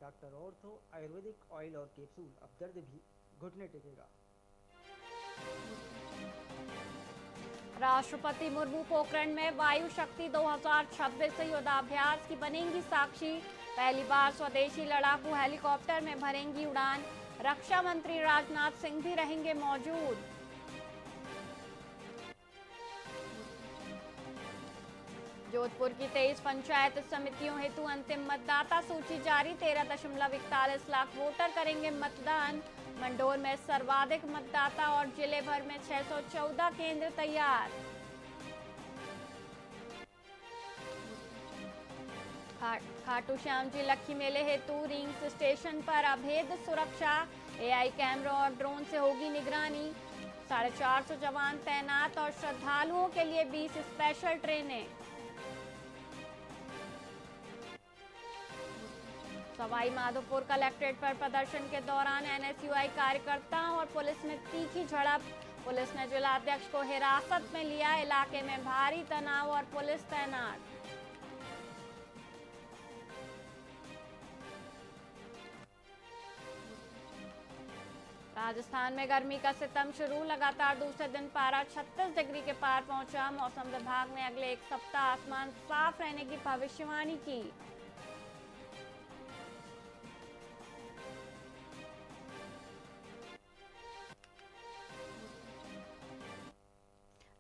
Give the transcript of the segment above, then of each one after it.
Doctor ortho Ayurvedic oil और capsule, अब दर्द भी घुटने टेकेगा। राष्ट्रपति मुर्मू पोखरण में वायु शक्ति 2026 युद्धाभ्यास की बनेंगी साक्षी। पहली बार स्वदेशी लड़ाकू हेलीकॉप्टर में भरेंगी उड़ान। रक्षा मंत्री राजनाथ सिंह भी रहेंगे मौजूद। जोधपुर की 23 पंचायत समितियों हेतु अंतिम मतदाता सूची जारी। 13.41 लाख वोटर करेंगे मतदान। मंडोर में सर्वाधिक मतदाता और जिले भर में 614 केंद्र तैयार। खाटू श्याम जी लक्खी मेले हेतु रिंग्स स्टेशन पर अभेद सुरक्षा। एआई कैमरों और ड्रोन से होगी निगरानी। 450 जवान तैनात और श्रद्धालुओं के लिए 20 स्पेशल ट्रेनें। सवाई माधोपुर कलेक्ट्रेट पर प्रदर्शन के दौरान एनएसयूआई कार्यकर्ताओं और पुलिस में तीखी झड़प। पुलिस ने जिलाध्यक्ष को हिरासत में लिया। इलाके में भारी तनाव और पुलिस तैनात। राजस्थान में गर्मी का सितम शुरू। लगातार दूसरे दिन पारा 36 डिग्री के पार पहुंचा। मौसम विभाग ने अगले एक सप्ताह आसमान साफ रहने की भविष्यवाणी की।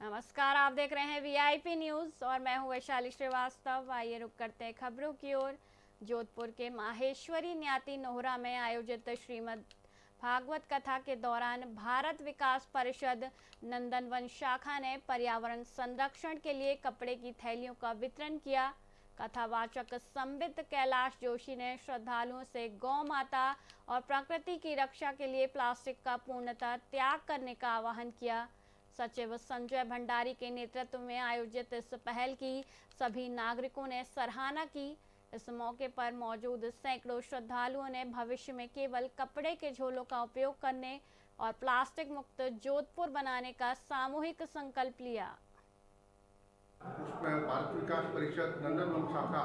नमस्कार, आप देख रहे हैं वीआईपी न्यूज और मैं हूं वैशाली श्रीवास्तव। आइए रुक करते हैं खबरों की ओर। जोधपुर के माहेश्वरी न्याती नोहरा में आयोजित श्रीमद् भागवत कथा के दौरान भारत विकास परिषद नंदनवन शाखा ने पर्यावरण संरक्षण के लिए कपड़े की थैलियों का वितरण किया। कथावाचक संबित कैलाश जोशी ने श्रद्धालुओं से गौ माता और प्रकृति की रक्षा के लिए प्लास्टिक का पूर्णतः त्याग करने का आह्वान किया। सचिव संजय भंडारी के नेतृत्व में आयोजित इस पहल की सभी नागरिकों ने सराहना की। इस मौके पर मौजूद सैकड़ों श्रद्धालुओं ने भविष्य में केवल कपड़े के झोलों का उपयोग करने और प्लास्टिक मुक्त जोधपुर बनाने का सामूहिक संकल्प लिया। उसमें भारत विकास परिषद नंदनवन शाखा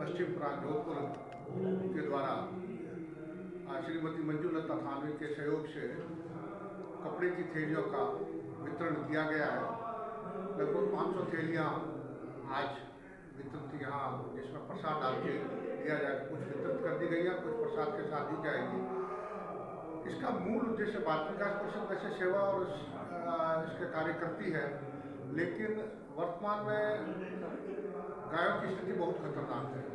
पश्चिम प्रांत जोधपुर के द्वारा श्रीमती मंजूलता थानवी के सहयोग से कपड़े की थैलियों का वितरण किया गया है। लगभग 500 थैलियाँ आज वितरित यहाँ जिसमें प्रसाद डाल के दिया जाएगा। कुछ वितरित कर दी गई है, कुछ प्रसाद के साथ दी जाएगी। इसका मूल उद्देश्य भारत विकास परिषद वैसे सेवा और इसके कार्य करती है, लेकिन वर्तमान में गायों की स्थिति बहुत खतरनाक है।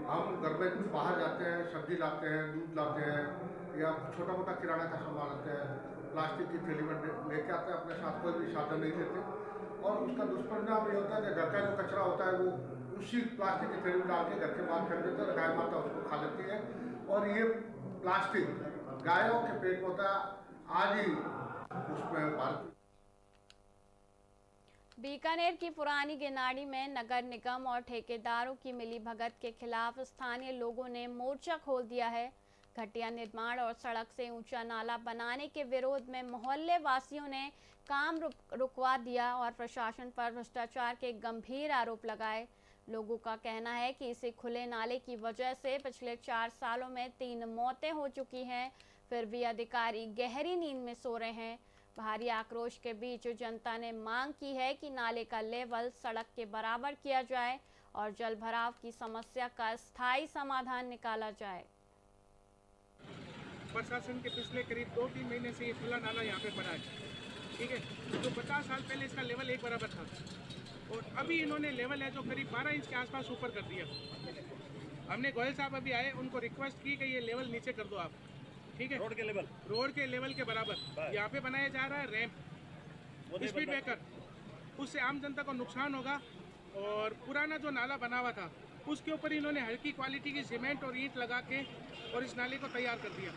हम घर में बाहर जाते हैं, सब्जी लाते हैं, दूध लाते हैं या छोटा मोटा किराना का सामान लाते हैं, प्लास्टिक की थैली में लेके आते हैं, अपने साथ कोई भी साधन नहीं लेते और उसका दुष्परिणाम ये होता है कि घर का जो कचरा होता है वो उसी प्लास्टिक की थैली में डाल के घर के बाहर फेंक देते हैं। गाय माता उसको खा लेती है और ये प्लास्टिक गायों के पेट में होता है। आज ही उसमें भारत बीकानेर की पुरानी गिनाड़ी में नगर निगम और ठेकेदारों की मिलीभगत के खिलाफ स्थानीय लोगों ने मोर्चा खोल दिया है। घटिया निर्माण और सड़क से ऊंचा नाला बनाने के विरोध में मोहल्ले वासियों ने काम रुकवा दिया और प्रशासन पर भ्रष्टाचार के गंभीर आरोप लगाए। लोगों का कहना है कि इसे खुले नाले की वजह से पिछले 4 सालों में 3 मौतें हो चुकी हैं, फिर भी अधिकारी गहरी नींद में सो रहे हैं। भारी आक्रोश के बीच जनता ने मांग की है कि नाले का लेवल सड़क के बराबर किया जाए और जल भराव की समस्या का स्थायी समाधान निकाला जाए। प्रशासन के पिछले करीब 2-3 महीने से ये खुला नाला यहाँ पे पड़ा है, ठीक है। तो 50 साल पहले इसका लेवल एक बराबर था और अभी इन्होंने लेवल है जो करीब 12 इंच के आसपास ऊपर कर दिया। हमने गोयल साहब अभी आए, उनको रिक्वेस्ट की कि ये लेवल नीचे कर दो आप, ठीक है। रोड के लेवल के बराबर यहाँ पे बनाया जा रहा है रैंप, स्पीड ब्रेकर, उससे आम जनता को नुकसान होगा। और पुराना जो नाला बना हुआ था उसके ऊपर इन्होंने हल्की क्वालिटी की सीमेंट और ईंट लगा के और इस नाले को तैयार कर दिया।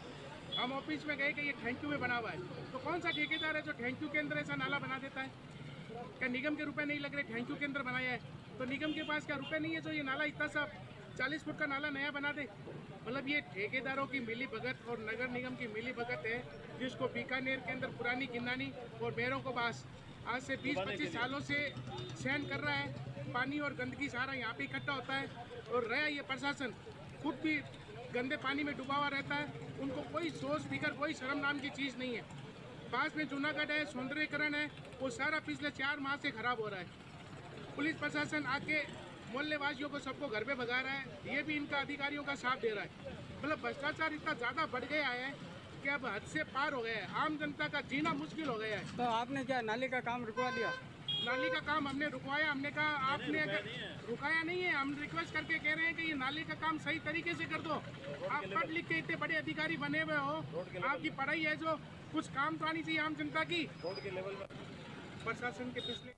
हम ऑफिस में गए कि ये थैंक यू में बना हुआ है, तो कौन सा ठेकेदार है जो थैंक यू के अंदर ऐसा नाला बना देता है? क्या निगम के रुपए नहीं लग रहे? थैंक यू के अंदर बनाया है तो निगम के पास क्या रुपए नहीं है जो ये नाला इतना सा 40 फुट का नाला नया बना दे? मतलब ये ठेकेदारों की मिली भगत और नगर निगम की मिली भगत है, जिसको बीकानेर के अंदर पुरानी गिन्नानी और मेरों को बास आज से 20-25 सालों से सहन कर रहा है। पानी और गंदगी सारा यहाँ पे इकट्ठा होता है और रहा ये प्रशासन, खुद भी गंदे पानी में डूबा हुआ रहता है, उनको कोई सोच फिकर कोई शर्म नाम की चीज़ नहीं है। पास में जूनागढ़ है, सौंदर्यकरण है, वो सारा पिछले 4 माह से खराब हो रहा है। पुलिस प्रशासन आके मोहल्ले वासियों को सबको घर पे भगा रहा है, ये भी इनका अधिकारियों का साथ दे रहा है। मतलब भ्रष्टाचार इतना ज़्यादा बढ़ गया है कि अब हद से पार हो गया है, आम जनता का जीना मुश्किल हो गया है। तो आपने क्या नाली का काम रुकवा दिया? नाली का काम हमने रुकवाया, हमने कहा आपने रुकाया नहीं है, हम रिक्वेस्ट करके कह रहे हैं कि ये नाली का काम सही तरीके से कर दो। आप पढ़ लिख के इतने बड़े अधिकारी बने हुए हो, आपकी पढ़ाई है जो कुछ काम तो आनी चाहिए आम जनता की। प्रशासन के पिछले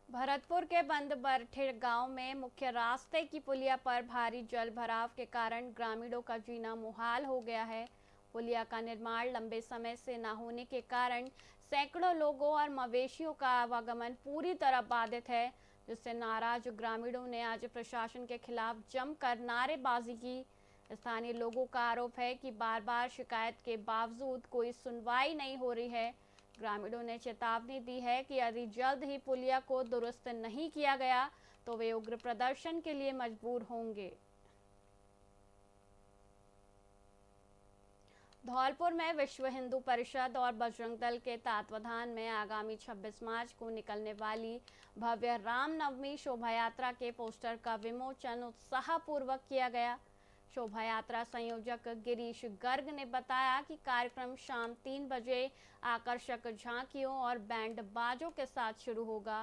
भरतपुर के बंद बरठे गांव में मुख्य रास्ते की पुलिया पर भारी जल भराव के कारण ग्रामीणों का जीना मुहाल हो गया है। पुलिया का निर्माण लंबे समय से न होने के कारण सैकड़ों लोगों और मवेशियों का आवागमन पूरी तरह बाधित है, जिससे नाराज ग्रामीणों ने आज प्रशासन के खिलाफ जमकर नारेबाजी की। स्थानीय लोगों का आरोप है कि बार बार शिकायत के बावजूद कोई सुनवाई नहीं हो रही है। ग्रामीणों ने चेतावनी दी है कि यदि जल्द ही पुलिया को दुरुस्त नहीं किया गया तो वे उग्र प्रदर्शन के लिए मजबूर होंगे। धौलपुर में विश्व हिंदू परिषद और बजरंग दल के तत्वाधान में आगामी 26 मार्च को निकलने वाली भव्य रामनवमी शोभा यात्रा के पोस्टर का विमोचन उत्साहपूर्वक किया गया। शोभा यात्रा संयोजक गिरीश गर्ग ने बताया कि कार्यक्रम शाम 3 बजे आकर्षक झांकियों और बैंड बाजों के साथ शुरू होगा।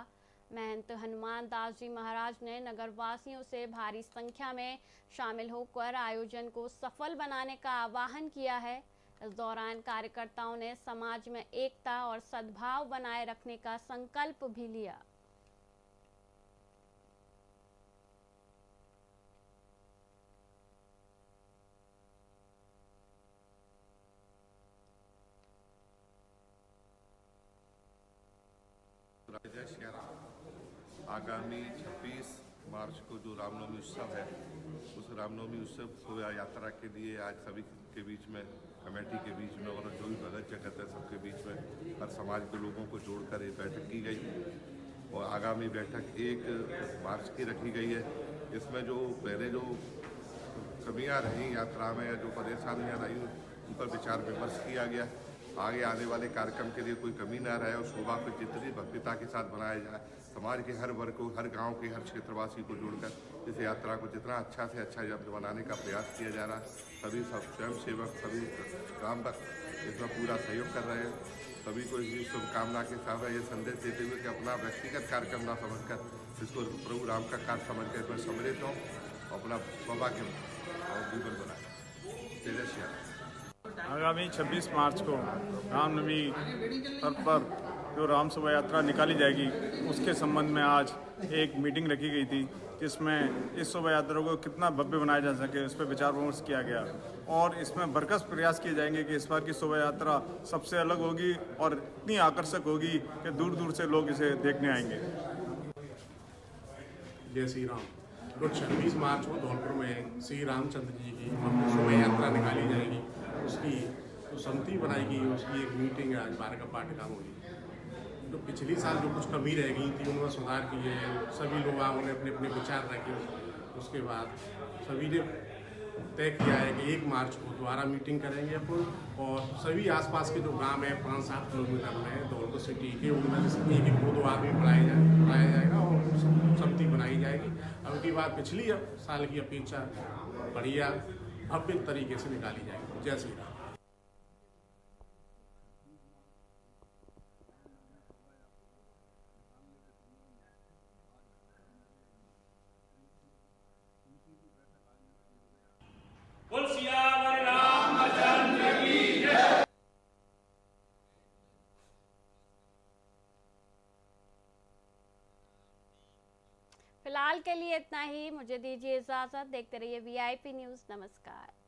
महंत हनुमान दास जी महाराज ने नगरवासियों से भारी संख्या में शामिल होकर आयोजन को सफल बनाने का आह्वान किया है। इस दौरान कार्यकर्ताओं ने समाज में एकता और सद्भाव बनाए रखने का संकल्प भी लिया। आगामी 26 मार्च को जो रामनवमी उत्सव है, उस रामनवमी उत्सव शोभा यात्रा के लिए आज सभी के बीच में, कमेटी के बीच में और जो भी भगत जगत है सबके बीच में हर समाज के लोगों को जोड़कर एक बैठक की गई और आगामी बैठक 1 मार्च की रखी गई है। इसमें जो पहले जो कमियां रहीं यात्रा में या जो परेशानियां रहीं उन पर विचार विमर्श किया गया। आगे आने वाले कार्यक्रम के लिए कोई कमी ना रहे और शोभा को जितनी भव्यता के साथ बनाया जाए, समाज के हर वर्ग को, हर गांव के हर क्षेत्रवासी को जोड़कर इस यात्रा को जितना अच्छा से अच्छा बनाने का प्रयास किया जा रहा है। सभी स्वयं सेवक, सभी ग्राम तक इसमें पूरा सहयोग कर रहे हैं। सभी को इसी शुभकामना के साथ ये संदेश देते हुए कि अपना व्यक्तिगत कार्यक्रम ना समझकर इसको प्रभु राम का कार्य समझकर इसमें सम्मिलित हों, अपना सौभाग्य और जीवन बनाए। जय श्री राम। आगामी 26 मार्च को रामनवमी पर्व पर जो राम शोभा यात्रा निकाली जाएगी, उसके संबंध में आज एक मीटिंग रखी गई थी, जिसमें इस शोभा यात्रा को कितना भव्य बनाया जा सके उस पर विचार विमर्श किया गया और इसमें बरकस प्रयास किए जाएंगे कि इस बार की शोभा यात्रा सबसे अलग होगी और इतनी आकर्षक होगी कि दूर दूर से लोग इसे देखने आएंगे। जय श्री राम। तो 26 मार्च को धौलपुर में श्री रामचंद्र जी की शोभा यात्रा निकाली जाएगी, उसकी जो समिति बनाएगी, उसकी एक मीटिंग आज 12 का पाठ्यक्रम होगी। तो पिछली साल जो कुछ कमी रह गई थी उनमें सुधार किए, सभी लोग उन्होंने अपने अपने विचार रखे। उसके बाद सभी ने तय किया है कि 1 मार्च को दोबारा मीटिंग करेंगे अपन और सभी आसपास के जो गांव है 5-7 किलोमीटर में धौलपुर सिटी के, उनमें से 1-2 आदमी बढ़ाया जाएगा और समिति बनाई जाएगी। अब की बात पिछली साल की अपेक्षा बढ़िया भव्य तरीके से निकाली जाएगी। जय श्री राम। फिलहाल के लिए इतना ही, मुझे दीजिए इजाजत। देखते रहिए VIP न्यूज़। नमस्कार।